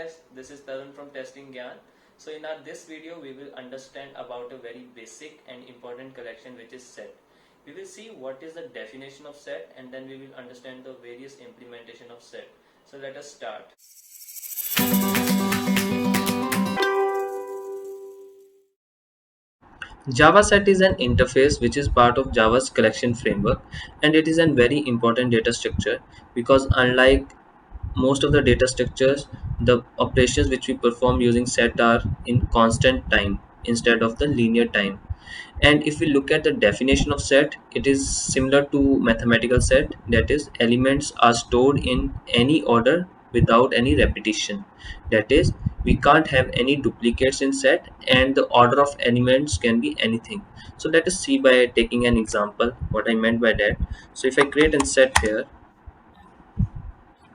guys, this is Tarun from Testing Gyan. So in this video we will understand about a very basic and important collection which is set. We will see what is the definition of set and then we will understand the various implementation of set. So let us start. Java set is an interface which is part of Java's collection framework, and it is a very important data structure because unlike most of the data structures, the operations which we perform using set are in constant time instead of the linear time. And if we look at the definition of set, it is similar to mathematical set, that is elements are stored in any order without any repetition. That is, we can't have any duplicates in set, and the order of elements can be anything. So let us see by taking an example what I meant by that. So if I create a set here,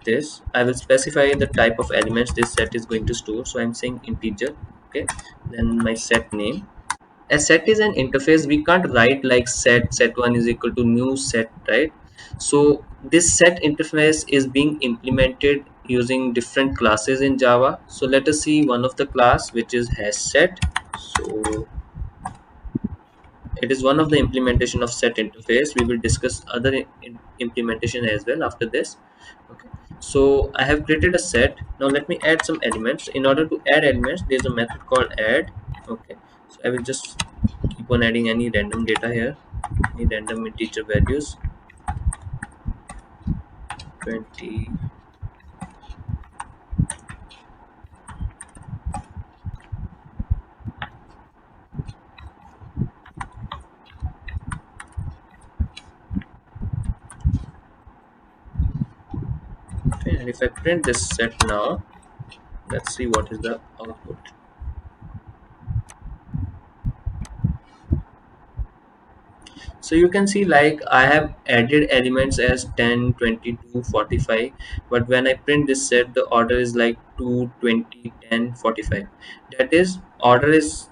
this I will specify the type of elements this set is going to store. So I'm saying integer. Okay, then my set name. A set is an interface. We can't write like set1 is equal to new set, right? So this set interface is being implemented using different classes in Java. So let us see one of the class, which is HashSet. So it is one of the implementation of set interface. We will discuss other implementation as well after this. Okay, so I have created a set. Now let me add some elements. In order to add elements, there's a method called add. Okay, so I will just keep on adding any random data here, any random integer values. 20. Okay, and if I print this set now, let's see what is the output. So you can see like I have added elements as 10, 22, 45, but when I print this set, the order is like 2, 20, 10, 45. That is, order is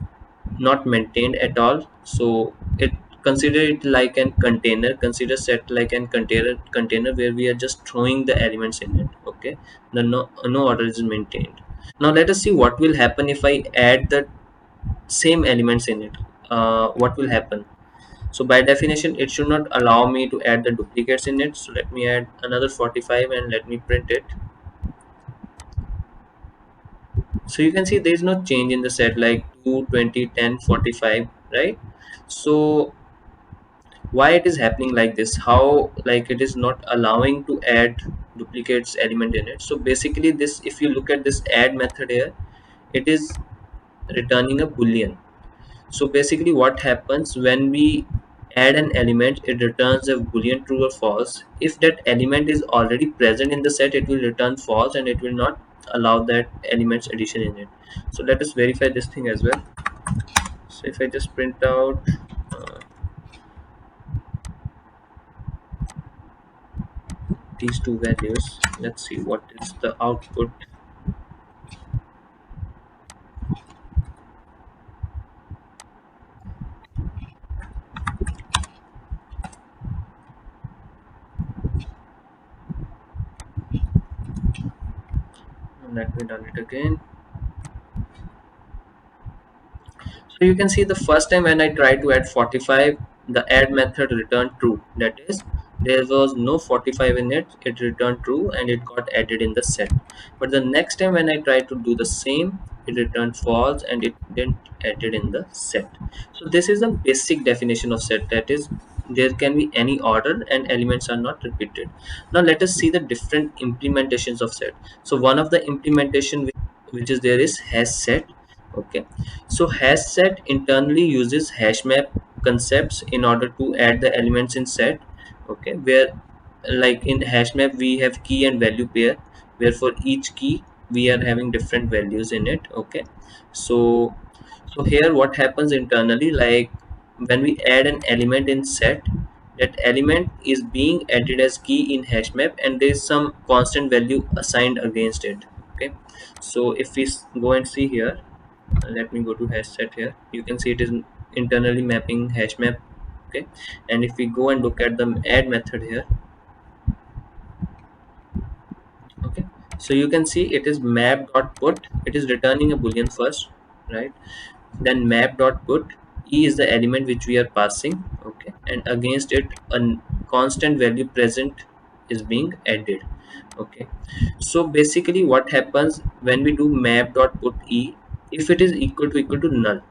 not maintained at all. So it consider it like an container. Consider set like an container where we are just throwing the elements in it. Okay, the no order is maintained. Now let us see what will happen if I add the same elements in it. What will happen? So by definition it should not allow me to add the duplicates in it. So let me add another 45 and let me print it. So you can see there is no change in the set like 2, 20, 10, 45, right? So why it is happening like this, how like it is not allowing to add duplicates element in it? So basically this, if you look at this add method here, it is returning a boolean. So basically what happens when we add an element, it returns a boolean true or false. If that element is already present in the set, it will return false and it will not allow that element's addition in it. So let us verify this thing as well. So if I just print out uh, these two values, let's see what is the output. Let me run it again. So you can see the first time when I tried to add 45, the add method returned true. That is, there was no 45 in it, it returned true and it got added in the set. But the next time when I tried to do the same, it returned false and it didn't add it in the set. So this is a basic definition of set, that is, there can be any order and elements are not repeated. Now let us see the different implementations of set. So one of the implementation which is there is hash set. Okay, so HashSet internally uses hash map concepts in order to add the elements in set. Okay, where like in hash map we have key and value pair, where for each key we are having different values in it. Okay, so here what happens internally, like when we add an element in set, that element is being added as key in hash map and there is some constant value assigned against it. Okay, so if we go and see here, let me go to hash set here, you can see it is internally mapping hash map. Okay, and if we go and look at the add method here, okay, So you can see it is map.put, it is returning a boolean first, right? Then map.put e is the element which we are passing, okay, and against it a constant value present is being added, okay. So basically what happens when we do map.put e, if it is equal to null,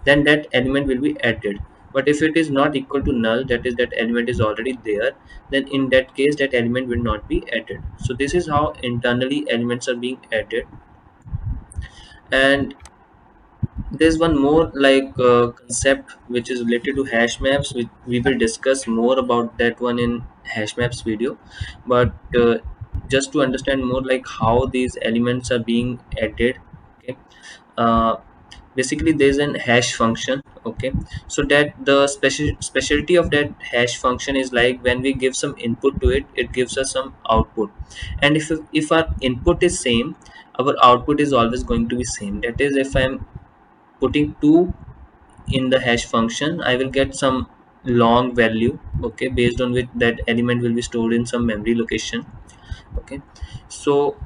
then that element will be added. But if it is not equal to null, that is that element is already there, then in that case that element will not be added. So this is how internally elements are being added. And there's one more concept which is related to hash maps, which we will discuss more about that one in hash maps video. But just to understand more like how these elements are being added, okay, uh, basically there's an hash function, okay. So that the specialty of that hash function is like when we give some input to it, it gives us some output. And if our input is same, our output is always going to be same. That is, if I'm putting 2 in the hash function, I will get some long value, okay, based on which that element will be stored in some memory location, okay. So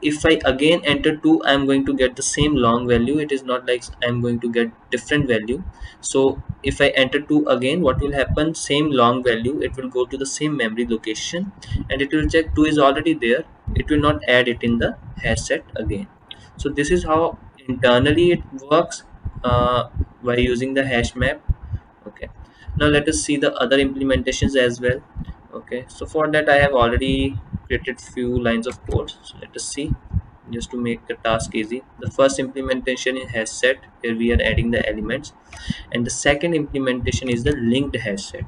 if I again enter 2, I'm going to get the same long value. It is not like I'm going to get different value. So if I enter 2 again, what will happen, same long value, it will go to the same memory location and it will check 2 is already there, it will not add it in the hash set again. So this is how internally it works by using the hash map, okay. Now let us see the other implementations as well, okay. So for that I have already created few lines of code, so let us see, just to make the task easy. The first implementation is HashSet, where we are adding the elements, and the second implementation is the linked HashSet.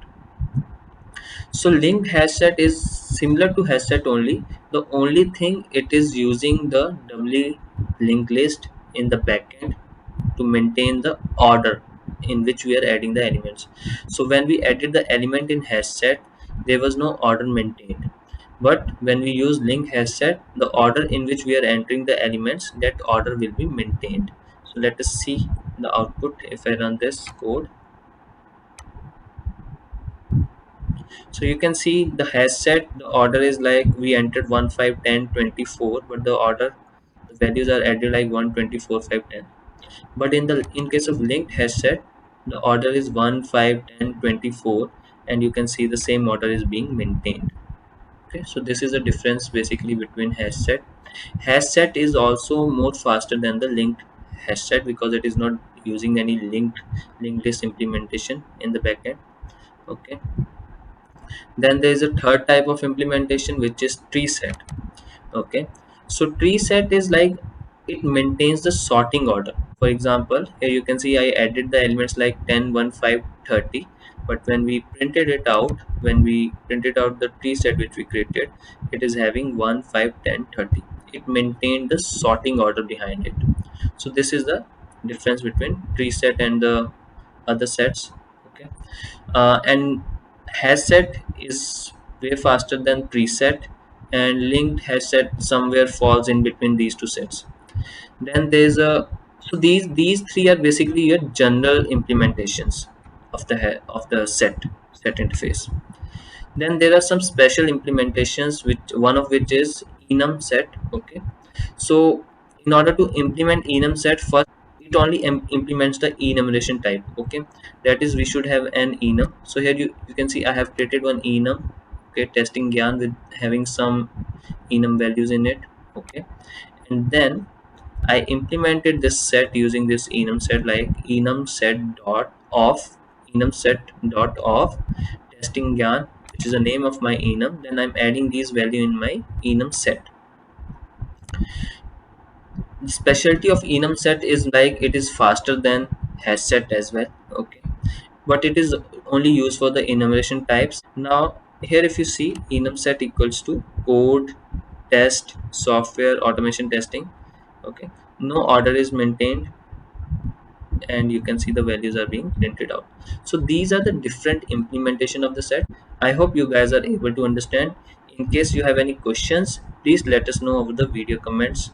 So linked HashSet is similar to HashSet only. The only thing, it is using the doubly linked list in the backend to maintain the order in which we are adding the elements. So when we added the element in HashSet, there was no order maintained. But when we use link HashSet, the order in which we are entering the elements, that order will be maintained. So let us see the output if I run this code. So you can see the HashSet, the order is like we entered 1 5 10 24, but the order, the values are added like 1 24 5 10. But in case of linked HashSet, the order is 1 5 10 24, and you can see the same order is being maintained, okay. So this is a difference basically between HashSet is also more faster than the linked HashSet because it is not using any linked list implementation in the backend, okay. Then there is a third type of implementation, which is TreeSet, okay. So TreeSet is like it maintains the sorting order. For example, here you can see I added the elements like 10 1 5 30, but when we printed it out, when we printed out the TreeSet which we created, it is having 1 5 10 30. It maintained the sorting order behind it. So this is the difference between TreeSet and the other sets, okay. And HashSet is way faster than TreeSet, and linked HashSet somewhere falls in between these two sets. Then there's a, so these three are basically your general implementations of the set interface. Then there are some special implementations, which one of which is EnumSet, okay. So in order to implement EnumSet, first it only implements the enumeration type, okay. That is, we should have an enum. So here you can see I have created one enum, okay, testing Gyan with having some enum values in it, okay. And then I implemented this set using this enum set, like enum set dot off, enum set dot off testing Gyan, which is the name of my enum. Then I'm adding these value in my enum set. The specialty of enum set is like it is faster than hash set as well, okay, but it is only used for the enumeration types. Now here if you see, enum set equals to code test software automation testing, okay. No order is maintained, and you can see the values are being printed out. So these are the different implementation of the set. I hope you guys are able to understand. In case you have any questions, please let us know over the video comments.